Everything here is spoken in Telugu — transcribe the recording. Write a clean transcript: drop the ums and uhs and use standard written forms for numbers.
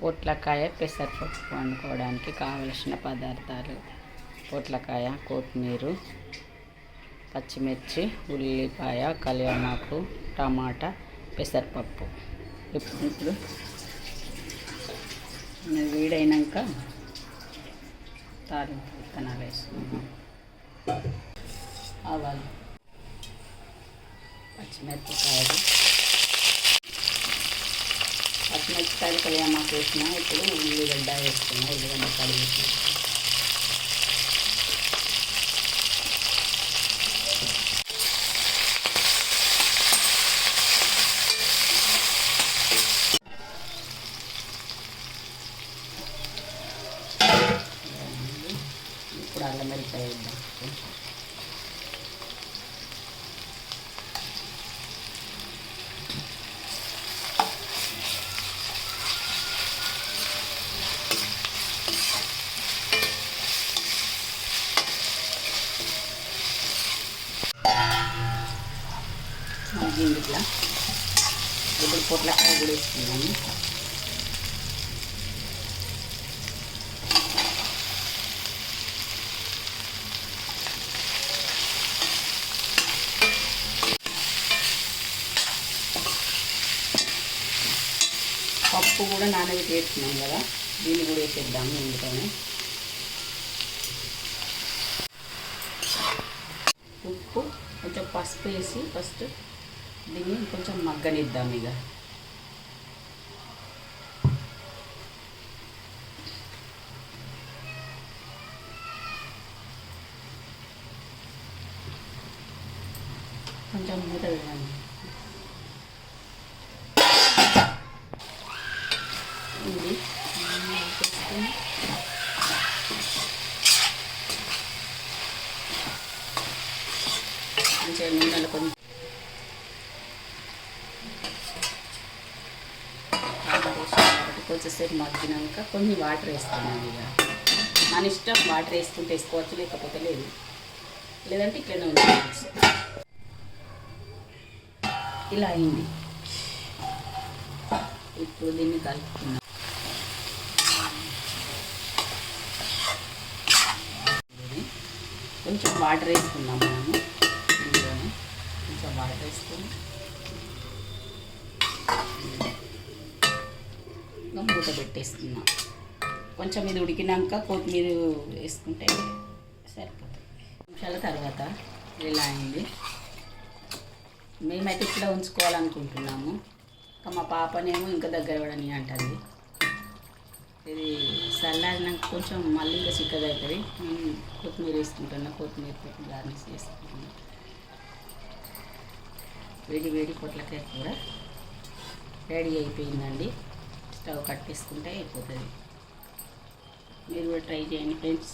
పొట్లకాయ పెసరపప్పు వండుకోవడానికి కావలసిన పదార్థాలు: పొట్లకాయ, కొత్తిమీర, పచ్చిమిర్చి, ఉల్లిపాయ, కళ్యామాకు, టమాటా, పెసరపప్పు. ఇప్పుడు వేడైనాక తాలింపు విత్తనాలు వేసుకున్నాం. ఆవాలు, పచ్చిమిరపకాయలు, కళ్యామాకు వేసిన. ఇప్పుడు ఉల్లిగడ్డ వేసుకున్నాం. ఉల్లిగడ్డ కడిగి ఇప్పుడు అల్లం వెల్లిపాయ వేద్దాం. ఇట్లా ఇప్పుడు పొట్లకాయ కూడా వేసుకున్నాము. పప్పు కూడా నానబెట్టి వేసుకున్నాం కదా, దీన్ని కూడా వేసేద్దాము. ఇందులోనే ఉప్పు, కొంచెం పసుపు వేసి ఫస్ట్ దీన్ని కొంచెం మగ్గనిద్దాం. ఇక కొంచెం మూత వేయండి. ఇది మంచిగా నూనెలో కొంచెంసేపు మగ్గినాక కొన్ని వాటర్ వేస్తున్నాను. ఇక మన ఇష్టం, వాటర్ వేసుకుంటే వేసుకోవచ్చు, లేకపోతే లేదు, లేదంటే ఇట్లనే ఉంచుకోవచ్చు. ఇలా అయింది. ఇప్పుడు దీన్ని కలుపుకున్నాం. కొంచెం వాటర్ వేసుకున్నాం మనము. ఇందులోనే కొంచెం వాటర్ వేసుకొని మూత పెట్టేసుకున్నాం. కొంచెం ఇది ఉడికినాక కొత్తిమీర వేసుకుంటే సరిపోతుంది. నిమిషాల తర్వాత ఇలా అయింది. మేమైతే ఇక్కడ ఉంచుకోవాలనుకుంటున్నాము. ఇంకా మా పాపనేమో ఇంకా దగ్గర పడని అంటుంది. ఇది చల్లారినాక కొంచెం మళ్ళీ ఇంకా చిక్కగా అవుతుంది. నేను కొత్తిమీర వేసుకుంటున్నా. కొత్తిమీర పెట్టి గార్నిష్ చేసుకుంటున్నాను. వేడి వేడి పొట్లకాయ కూర రెడీ అయిపోయిందండి. స్టవ్ కట్టేసుకుంటే అయిపోతుంది. మీరు కూడా ట్రై చేయండి ఫ్రెండ్స్.